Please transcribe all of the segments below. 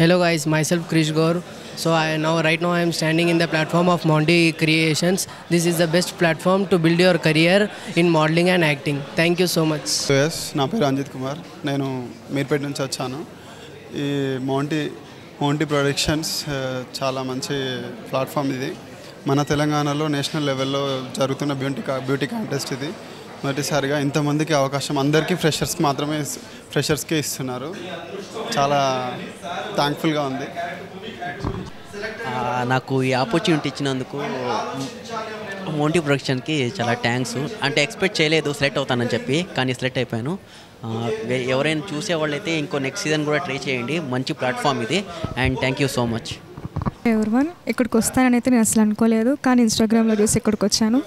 Hello guys, myself Krish Gaur. So right now I am standing in the platform of Monty Creations. This is the best platform to build your career in modeling and acting. Thank you so much. Yes, నా పేరు అంజిత్ కుమార్. నేను మీర్పేట నుంచి వచ్చాను. ఈ మౌంటీ productions చాలా మంచి platform ఇది. మన తెలంగాణలో నేషనల్ లెవెల్లో జరుగుతున్న బ్యూటీ కాంటెస్ట్ ఇది. మొదటిసారిగా ఇంతమందికి అవకాశం అందరికీ ఫ్రెషర్స్కే ఇస్తున్నారు. చాలా థ్యాంక్ఫుల్గా ఉంది. నాకు ఈ ఆపర్చునిటీ ఇచ్చినందుకు మౌంటీ ప్రొడక్షన్కి చాలా థ్యాంక్స్. అంటే ఎక్స్పెక్ట్ చేయలేదు సెలెక్ట్ అవుతానని చెప్పి, కానీ సెలెక్ట్ అయిపోయాను. ఎవరైనా చూసేవాళ్ళైతే ఇంకో నెక్స్ట్ సీజన్ కూడా ట్రై చేయండి. మంచి ప్లాట్ఫామ్ ఇది. And thank you so much. Everyone ఇక్కడికి వస్తానని అయితే నేను అసలు అనుకోలేదు, కానీ ఇన్స్టాగ్రామ్లో చూసి ఇక్కడికి వచ్చాను.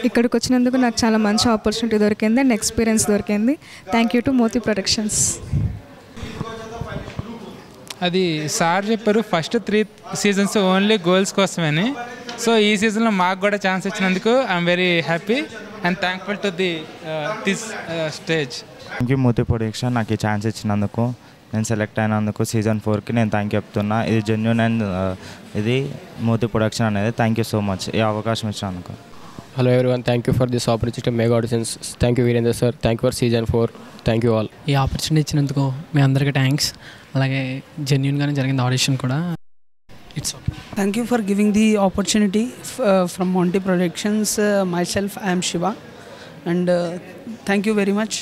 ఇక్కడికి వచ్చినందుకు నాకు చాలా మంచి ఆపర్చునిటీ దొరికింది అండ్ ఎక్స్పీరియన్స్ దొరికింది. Thank you to Moti productions. అది సార్ చెప్పారు ఫస్ట్ 3 సీజన్స్ ఓన్లీ గర్ల్స్ కోసమని. సో ఈ సీజన్లో మాకు కూడా ఛాన్స్ ఇచ్చినందుకు I'm very happy and thankful to this stage. Thank you Moti production నాకు ఈ ఛాన్స్ ఇచ్చినందుకు, నేను సెలెక్ట్ అయినందుకు సీజన్ 4కి నేను థ్యాంక్ యూ చెప్తున్నా. ఇది జెన్యూన్ అండ్ ఇది మోతీ ప్రొడక్షన్ అనేది. థ్యాంక్ యూ సో మచ్ ఈ అవకాశం ఇచ్చినందుకు. Hello everyone, thank you for this opportunity mega auditions. Thank you Veerendra sir, thank you for season 4. Thank you all. ఈ ఆపర్చునిటీ ఇచ్చినందుకు మీ అందరికీ థ్యాంక్స్. అలాగే జెన్యూన్గానే జరిగింది ఆడిషన్ కూడా. It's okay. Thank you for giving the opportunity from Monty Productions. Myself, I am Shiva, and thank you very much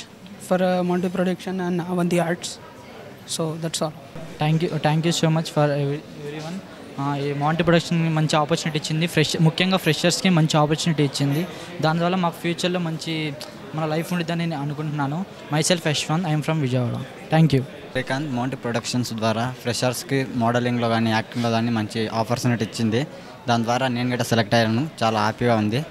for Monty Production and Avanti Arts. So that's all. Thank you so much for everyone. ఈ మౌంటీ production మంచి opportunity ఇచ్చింది. ముఖ్యంగా ఫ్రెషర్స్కి మంచి opportunity ఇచ్చింది. దానివల్ల మాకు ఫ్యూచర్లో మంచి మన లైఫ్ ఉండిద్దని నేను అనుకుంటున్నాను. Myself Yashwanth, I'm from Vijayawada. Thank you. Srikanth Monty productions ద్వారా ఫ్రెషర్స్కి మోడలింగ్లో కానీ యాక్టింగ్లో కానీ మంచి ఆపర్చునిటీ ఇచ్చింది. దాని ద్వారా నేను కూడా సెలెక్ట్ అయ్యాను. చాలా హ్యాపీగా ఉంది.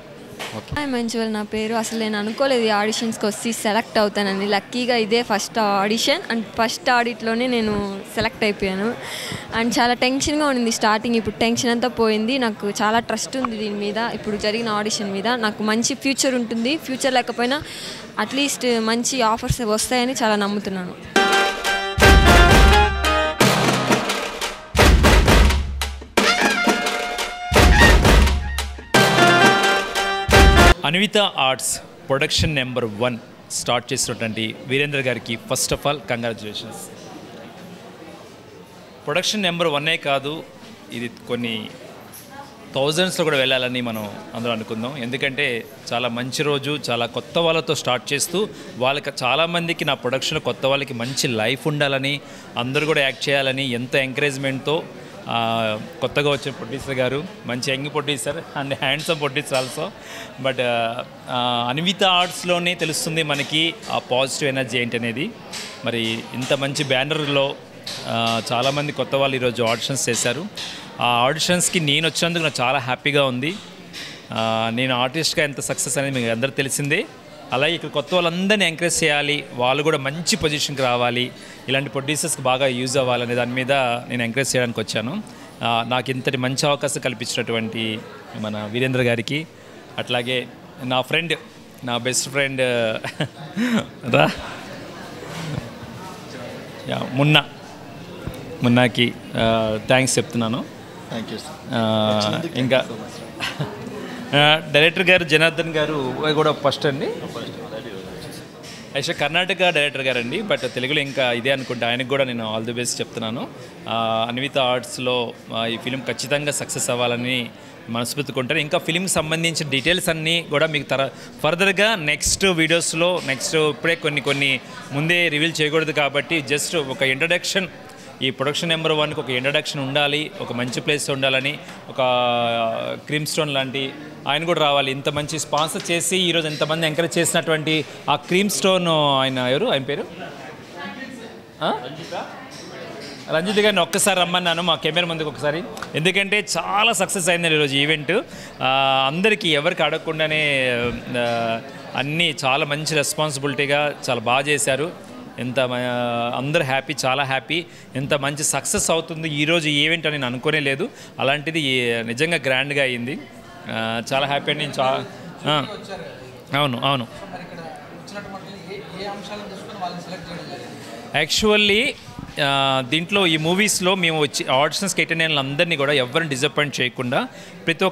ఓకే. మంచిగా నా పేరు. అసలు నేను అనుకోలేదు ఈ ఆడిషన్స్కి వచ్చి సెలెక్ట్ అవుతానని. లక్కీగా ఇదే ఫస్ట్ ఆడిషన్ అండ్ ఫస్ట్ ఆడిట్లోనే నేను సెలెక్ట్ అయిపోయాను. అండ్ చాలా టెన్షన్గా ఉండింది స్టార్టింగ్. ఇప్పుడు టెన్షన్ అంతా పోయింది. నాకు చాలా ట్రస్ట్ ఉంది దీని మీద. ఇప్పుడు జరిగిన ఆడిషన్ మీద నాకు మంచి ఫ్యూచర్ ఉంటుంది. ఫ్యూచర్ లేకపోయినా అట్లీస్ట్ మంచి ఆఫర్స్ వస్తాయని చాలా నమ్ముతున్నాను. Anvitha arts production number 1 start చేసినటువంటి వీరేంద్ర గారికి first of all congratulations. Production number 1 కాదు, ఇది కొన్ని థౌజండ్స్లో కూడా వెళ్ళాలని మనం అందరూ అనుకుందాం. ఎందుకంటే చాలా మంచి రోజు, చాలా కొత్త వాళ్ళతో స్టార్ట్ చేస్తూ వాళ్ళకి చాలామందికి నా ప్రొడక్షన్లో కొత్త వాళ్ళకి మంచి లైఫ్ ఉండాలని, అందరూ కూడా యాక్ట్ చేయాలని ఎంతో ఎంకరేజ్మెంట్తో కొత్తగా వచ్చిన ప్రొడ్యూసర్ గారు, మంచి young producer and handsome producer also. But Anvitha ఆర్ట్స్లోనే తెలుస్తుంది మనకి ఆ పాజిటివ్ ఎనర్జీ ఏంటనేది. మరి ఇంత మంచి బ్యానర్లో చాలామంది కొత్త వాళ్ళు ఈరోజు ఆడిషన్స్ చేశారు. ఆ ఆడిషన్స్కి నేను వచ్చినందుకు నాకు చాలా హ్యాపీగా ఉంది. నేను ఆర్టిస్ట్గా ఎంత సక్సెస్ అనేది మీకు అందరూ తెలిసిందే. అలాగే ఇక్కడ కొత్త వాళ్ళందరినీ ఎంకరేజ్ చేయాలి, వాళ్ళు కూడా మంచి పొజిషన్కి రావాలి, ఇలాంటి ప్రొడ్యూసర్స్కి బాగా యూజ్ అవ్వాలనే దాని మీద నేను ఎంకరేజ్ చేయడానికి వచ్చాను. నాకు ఇంతటి మంచి అవకాశం కల్పించినటువంటి మన వీరేంద్ర గారికి, అట్లాగే నా ఫ్రెండ్, నా బెస్ట్ ఫ్రెండ్ రా మున్నాకి థ్యాంక్స్ చెప్తున్నాను. ఇంకా డైరెక్టర్ గారు జనార్దన్ గారు కూడా ఫస్ట్ అండి. యాక్చువల్ కర్ణాటక డైరెక్టర్ గారు అండి, బట్ తెలుగులో ఇంకా ఇదే అనుకుంటా. ఆయనకు కూడా నేను ఆల్ ది బెస్ట్ చెప్తున్నాను. అన్విత ఆర్ట్స్లో ఈ ఫిలిం ఖచ్చితంగా సక్సెస్ అవ్వాలని మనస్ఫూర్తికుంటారు. ఇంకా ఫిలింకి సంబంధించిన డీటెయిల్స్ అన్నీ కూడా మీకు ఫర్దర్గా నెక్స్ట్ వీడియోస్లో ఇప్పుడే కొన్ని ముందే రివీల్ చేయకూడదు కాబట్టి జస్ట్ ఒక ఇంట్రడక్షన్, ఈ ప్రొడక్షన్ నెంబర్ 1కి ఒక ఇంట్రడక్షన్ ఉండాలి, ఒక మంచి ప్లేస్ ఉండాలని, ఒక క్రీమ్ స్టోన్ లాంటి ఆయన కూడా రావాలి. ఇంత మంచి స్పాన్సర్ చేసి ఈరోజు ఎంతమంది ఎంకరేజ్ చేసినటువంటి ఆ క్రీమ్ స్టోన్ ఆయన ఎవరు, ఆయన పేరు రంజిత్ గారిని ఒక్కసారి రమ్మన్నాను మా కెమెరా ముందుకు ఒకసారి. ఎందుకంటే చాలా సక్సెస్ అయింది ఈరోజు ఈవెంట్. అందరికీ ఎవరికి అడగకుండానే అన్నీ చాలా మంచి రెస్పాన్సిబిలిటీగా చాలా బాగా చేశారు. అందరూ హ్యాపీ, చాలా హ్యాపీ. ఎంత మంచి సక్సెస్ అవుతుంది ఈరోజు ఈవెంట్ అని నేను అనుకోనే లేదు. అలాంటిది నిజంగా గ్రాండ్గా అయ్యింది. చాలా హ్యాపీ అండి. అవును యాక్చువల్లీ దీంట్లో ఈ మూవీస్లో మేము వచ్చి ఆడిషన్స్కి అటెండ్ అయిన అందరినీ కూడా ఎవరిని డిసప్పాయింట్ చేయకుండా ప్రతి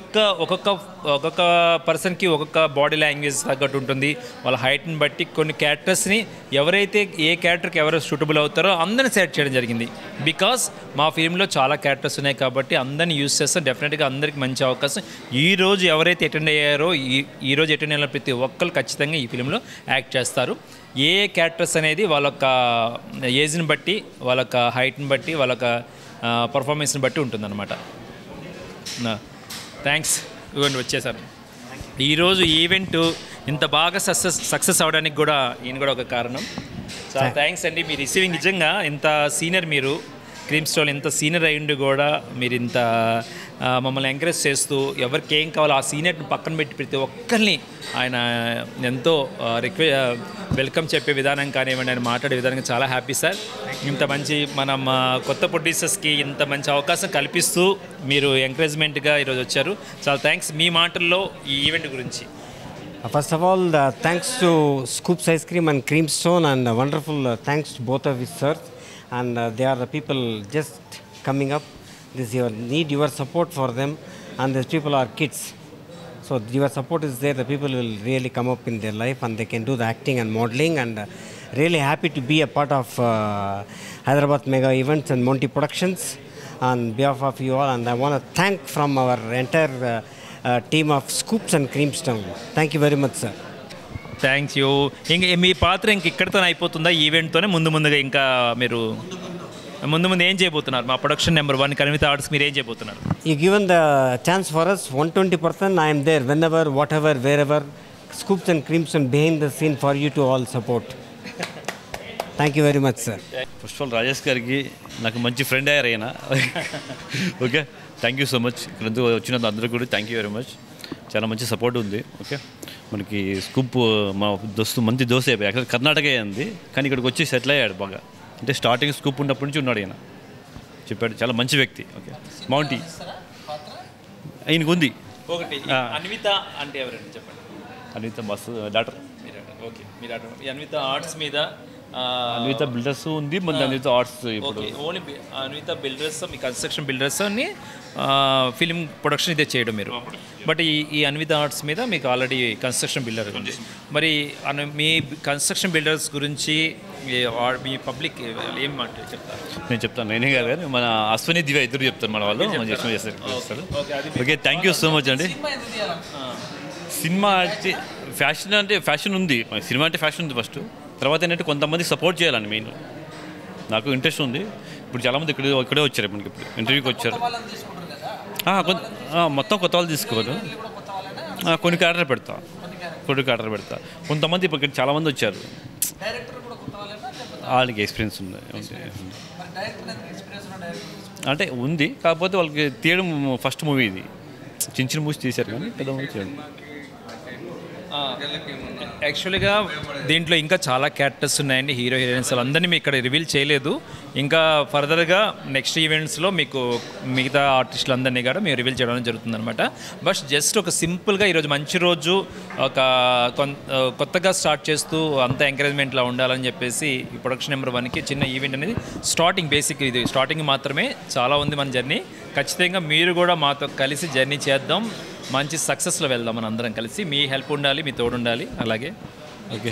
ఒక్కొక్క పర్సన్కి ఒక్కొక్క బాడీ లాంగ్వేజ్ తగ్గట్టు ఉంటుంది, వాళ్ళ హైట్ని బట్టి కొన్ని క్యారెక్టర్స్ని ఎవరైతే ఏ క్యారెక్టర్కి ఎవరు సూటబుల్ అవుతారో అందరిని సెలెక్ట్ చేయడం జరిగింది. బికాస్ మా ఫిల్మ్లో చాలా క్యారెక్టర్స్ ఉన్నాయి కాబట్టి అందరిని యూజ్ చేస్తాం. డెఫినెట్గా అందరికీ మంచి అవకాశం. ఈరోజు ఎవరైతే అటెండ్ అయ్యారో ఈరోజు అటెండ్ అయిన ప్రతి ఒక్కరు ఖచ్చితంగా ఈ ఫిల్మ్లో యాక్ట్ చేస్తారు. ఏ క్యారెక్టర్స్ అనేది వాళ్ళొక్క ఏజ్ని బట్టి, వాళ్ళొక్క హైట్ని బట్టి, వాళ్ళొక్క పర్ఫార్మెన్స్ని బట్టి ఉంటుందన్నమాట. థ్యాంక్స్ ఇవ్వండి వచ్చేసారు. ఈరోజు ఈవెంట్ ఇంత బాగా సక్సెస్ అవడానికి కూడా ఈయన కూడా ఒక కారణం. చాలా థ్యాంక్స్ అండి. మీ రిసీవింగ్ నిజంగా ఇంత సీనియర్, మీరు క్రీమ్ స్టోల్ ఇంత సీనియర్ అయ్యిండు కూడా మీరు ఇంత మమ్మల్ని ఎంకరేజ్ చేస్తూ ఎవరికి ఏం కావాలో ఆ సీనియర్ని పక్కన పెట్టి ప్రతి ఒక్కరిని ఆయన ఎంతో వెల్కమ్ చెప్పే విధానం కానివ్వండి, ఆయన మాట్లాడే విధానం చాలా హ్యాపీ సార్. ఇంత మంచి మనం కొత్త ప్రొడ్యూసర్స్కి ఇంత మంచి అవకాశం కల్పిస్తూ మీరు ఎంకరేజ్మెంట్గా ఈరోజు వచ్చారు. చాలా థ్యాంక్స్. మీ మాటల్లో ఈ ఈవెంట్ గురించి. First of all, thanks to Scoops Ice Cream and Creamstone, and wonderful thanks to both of you, sir. And they are the people just coming up. You need your support for them, and these people are kids. So your support is there. The people will really come up in their life, and they can do the acting and modeling. And really happy to be a part of Hyderabad Mega Events and Monty Productions on behalf of you all. And I want to thank from our entire team of Scoops and Creamstone. Thank you very much, sir. Thank you. ఇంక మీ పాత్ర ఇంక ఇక్కడితో అయిపోతుందా ఈవెంట్తోనే? ముందుగా ఇంకా మీరు ముందు ఏం చేయబోతున్నారు? మా ప్రొడక్షన్ నెంబర్ 1 కన్విత ఆర్ట్స్ మీరు ఏం చేయబోతున్నారు? You given the chance for us 120%. I am there whenever, whatever, wherever. Scoops and Creamstone behind the scene for you to all support. Thank you very much, sir. First of all Rajesh గారికి నాకు మంచి friend అయ్యారు ఆయన. Okay, thank you so much. ఇక్కడ వచ్చినందుకు అందరికీ కూడా thank you very much. చాలా మంచి సపోర్ట్ ఉంది. ఓకే, మనకి స్కూప్ మా మంచి దోశ అయిపోయి యాక్చువల్ కర్ణాటక అయింది, కానీ ఇక్కడికి వచ్చి సెటిల్ అయ్యాడు బాగా. అంటే స్టార్టింగ్ స్కూప్ ఉన్నప్పటి నుంచి ఉన్నాడు ఆయన, చెప్పాడు. చాలా మంచి వ్యక్తి. ఓకే, మౌంటీ ఆయనకు ఉంది. ఒకటి అన్విత అంటే ఎవరండి చెప్పండి? అన్విత మస్తు డాక్టర్. ఓకే, మీరు అన్విత ఆర్ట్స్ మీద అన్విత బిల్డర్స్ ఉంది, మన అన్విత ఆర్ట్స్. ఇప్పుడు ఓన్లీ అన్విత బిల్డర్స్, మీ కన్స్ట్రక్షన్ బిల్డర్స్ అని ఫిలిం ప్రొడక్షన్ ఇదే చేయడం మీరు. బట్ ఈ అన్విత ఆర్ట్స్ మీద మీకు ఆల్రెడీ కన్స్ట్రక్షన్ బిల్డర్ ఉంది. మరి మీ కన్స్ట్రక్షన్ బిల్డర్స్ గురించి మీ పబ్లిక్ ఏం మాట చెప్తారు? నేను చెప్తాను, నేనే కాదు కానీ మన అశ్విని దివ్య ఇద్దరు చెప్తారు మన వాళ్ళు. చేస్తారు. Okay, thank you so much అండి. సినిమా అంటే ఫ్యాషన్ ఉంది. సినిమా అంటే ఫ్యాషన్ ఉంది ఫస్ట్. తర్వాత ఏంటంటే కొంతమంది సపోర్ట్ చేయాలండి మెయిన్. నాకు ఇంట్రెస్ట్ ఉంది. ఇప్పుడు చాలామంది ఇక్కడే వచ్చారు, మనకి ఇప్పుడు ఇంటర్వ్యూకి వచ్చారు. మొత్తం కొత్త వాళ్ళు తీసుకోరు, కొన్ని ఆర్డర్ పెడతా. కొంతమంది ఇప్పుడు చాలామంది వచ్చారు, వాళ్ళకి ఎక్స్పీరియన్స్ ఉంది. అంటే ఉంది, కాకపోతే వాళ్ళకి తీయడం ఫస్ట్ మూవీ ఇది. చిన్న మూవీస్ తీశారు కానీ పెద్ద మూవీ చేయడం. యాక్చువల్గా దీంట్లో ఇంకా చాలా క్యారెక్టర్స్ ఉన్నాయండి. హీరో హీరోయిన్స్ అందరినీ మీకు ఇక్కడ రివీల్ చేయలేదు. ఇంకా ఫర్దర్గా నెక్స్ట్ ఈవెంట్స్లో మీకు మిగతా ఆర్టిస్టులు అందరినీ కూడా మేము రివీల్ చేయడం జరుగుతుందన్నమాట. బట్ జస్ట్ ఒక సింపుల్గా ఈరోజు మంచి రోజు, ఒక కొత్తగా స్టార్ట్ చేస్తూ అంత ఎంకరేజ్మెంట్లో ఉండాలని చెప్పేసి ఈ ప్రొడక్షన్ నెంబర్ 1కి చిన్న ఈవెంట్ అనేది స్టార్టింగ్. బేసిక్ ఇది స్టార్టింగ్ మాత్రమే, చాలా ఉంది మన జర్నీ. ఖచ్చితంగా మీరు కూడా మాతో కలిసి జర్నీ చేద్దాం, మంచి సక్సెస్లో వెళ్దాం మన అందరం కలిసి. మీ హెల్ప్ ఉండాలి, మీ తోడు ఉండాలి. అలాగే ఓకే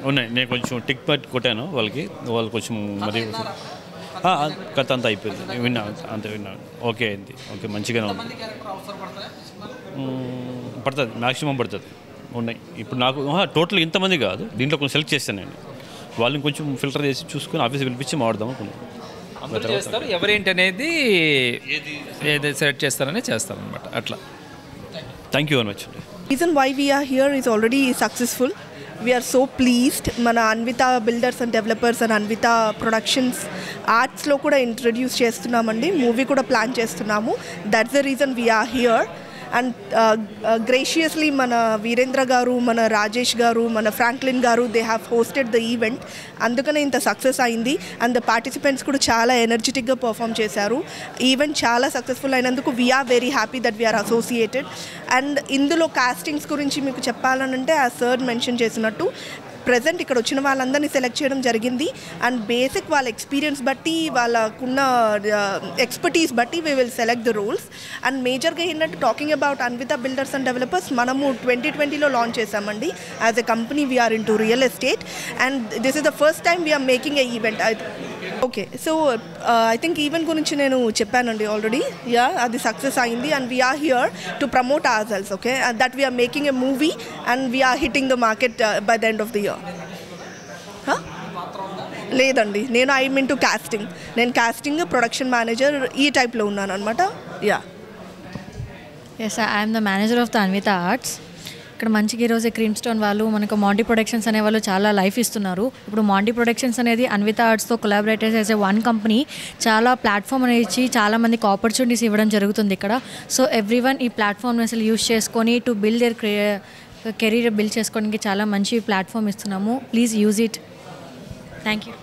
ఉన్నాయి. నేను కొంచెం టిక్ పట్ కొట్టాను వాళ్ళకి, వాళ్ళు కొంచెం మరి కథ అంతా అయిపోయింది. విన్నాను ఓకే అయింది. ఓకే, మంచిగానే ఉంది. పడుతుంది, మ్యాక్సిమం పడుతుంది. ఉన్నాయి ఇప్పుడు నాకు టోటల్ ఇంతమంది కాదు, దీంట్లో కొంచెం సెలెక్ట్ చేస్తాను నేను. వాళ్ళని కొంచెం ఫిల్టర్ చేసి చూసుకొని ఆఫీస్కి పిలిపించి మాట్లాడదాం అనుకున్నాను. అందరూ చేస్తారు, ఎవరేంటి అనేది ఏది సెలెక్ట్ చేస్తారని చేస్తారనమాట. అట్లా thank you very much. Reason why we are here is already successful. We are so pleased. Mana Anvita Builders and Developers and Anvita Productions arts lo kuda introduce chestunnamandi, movie kuda plan chestunnamo. That's the reason we are here. And graciously mana Virendra garu, mana Rajesh garu, mana Franklin garu, they have hosted the event. Andukane inta success ayindi, and the participants kuda chaala energetic ga perform chesaru. Event chaala successful ayinanduku we are very happy that we are associated. And indulo castings gurinchi meeku cheppalante, as sir mention chesinattu, present ఇక్కడ వచ్చిన వాళ్ళందరినీ select చేయడం జరిగింది. And basic వాళ్ళ experience బట్టి వాళ్ళకున్న expertise బట్టి we will select the roles. And మేజర్గా ఏంటంటే talking about Anvitha builders and developers మనము 2020లో లాంచ్ చేసామండి. As a company we're in to real estate and this is the first time we're making a event. Okay, so I think event గురించి నేను చెప్పానండి already. Yeah, అది success అయింది and we're here to promote our sales. Okay, that we're making a movie and we're hitting the market by the end of the year. లేదండి, నేను I mean to casting. నేను casting, production manager ఈ టైప్లో ఉన్నాను అనమాట. Yeah, yes, I'm the manager of the Anvitha arts. ఇక్కడ మంచిగా ఈరోజు క్రీమ్ స్టోన్ వాళ్ళు మనకు మాంటీ ప్రొడక్షన్స్ అనే వాళ్ళు చాలా లైఫ్ ఇస్తున్నారు. ఇప్పుడు మాంటీ ప్రొడక్షన్స్ అనేది అన్విత ఆర్ట్స్తో collaborators as a one company చాలా ప్లాట్ఫామ్ అనేది ఇచ్చి చాలా మందికి ఆపర్చునిటీస్ ఇవ్వడం జరుగుతుంది ఇక్కడ. సో ఎవ్రీవన్ ఈ ప్లాట్ఫామ్ని అసలు యూజ్ చేసుకొని to build there career build చేసుకోవడానికి చాలా మంచి ప్లాట్ఫామ్ ఇస్తున్నాము. Please use it. Thank you.